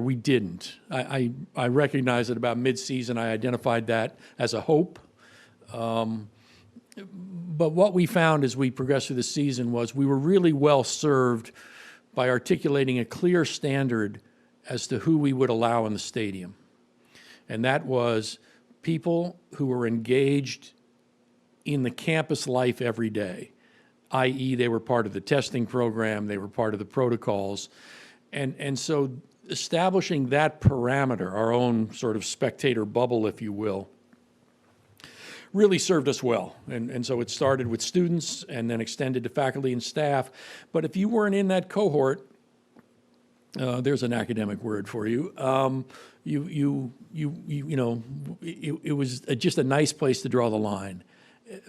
We didn't. I recognize that about mid-season I identified that as a hope. But what we found as we progressed through the season was we were really well served by articulating a clear standard as to who we would allow in the stadium. And that was people who were engaged in the campus life every day, i.e. they were part of the testing program, they were part of the protocols. And so establishing that parameter, our own sort of spectator bubble, if you will, really served us well. And so it started with students and then extended to faculty and staff. But if you weren't in that cohort, there's an academic word for you, it was just a nice place to draw the line.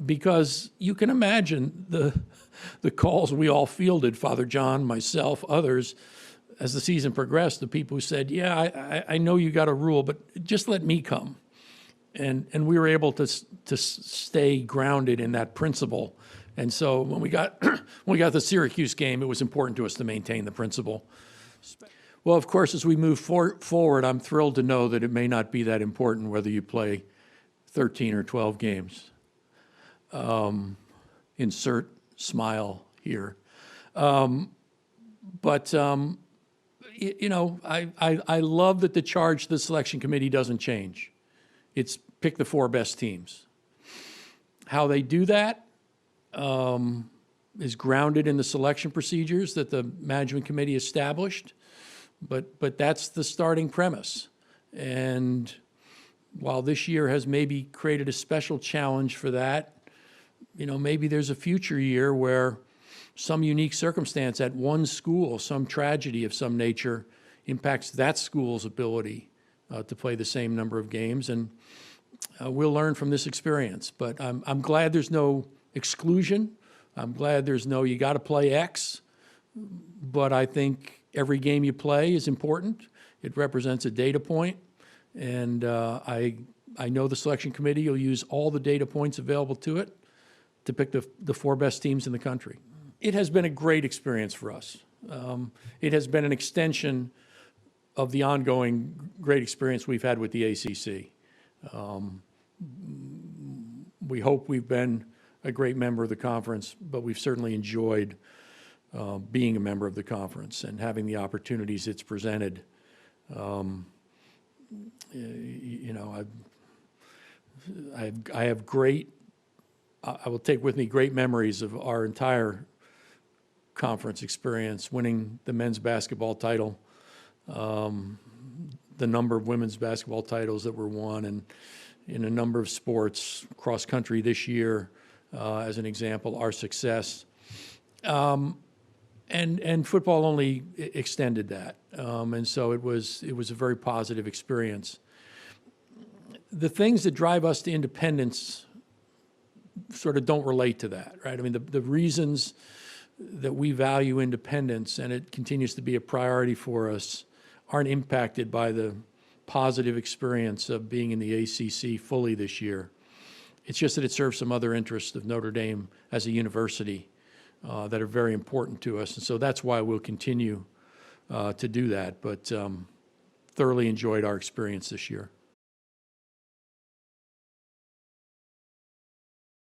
Because you can imagine the calls we all fielded, Father John, myself, others, as the season progressed, the people who said, yeah, I know you got a rule, but just let me come. And we were able to stay grounded in that principle. And so when we got the Syracuse game, it was important to us to maintain the principle. Well, of course, as we move forward, I'm thrilled to know that it may not be that important whether you play 13 or 12 games. Insert smile here. I love that the charge to the selection committee doesn't change. It's pick the 4 best teams. How they do that is grounded in the selection procedures that the management committee established, but that's the starting premise. And while this year has maybe created a special challenge for that, maybe there's a future year where some unique circumstance at one school, some tragedy of some nature, impacts that school's ability to play the same number of games. And we'll learn from this experience. But I'm glad there's no exclusion. I'm glad there's no you got to play X. But I think every game you play is important. It represents a data point. And I know the selection committee will use all the data points available to it to pick the 4 best teams in the country. It has been a great experience for us. It has been an extension of the ongoing great experience we've had with the ACC. We hope we've been a great member of the conference, but we've certainly enjoyed being a member of the conference and having the opportunities it's presented. I will take with me great memories of our entire conference experience, winning the men's basketball title, the number of women's basketball titles that were won, and in a number of sports, cross country this year, as an example, our success. And football only extended that. And so it was a very positive experience. The things that drive us to independence sort of don't relate to that, right? I mean, the reasons that we value independence, and it continues to be a priority for us, aren't impacted by the positive experience of being in the ACC fully this year. It's just that it serves some other interests of Notre Dame as a university that are very important to us. And so that's why we'll continue to do that. But thoroughly enjoyed our experience this year.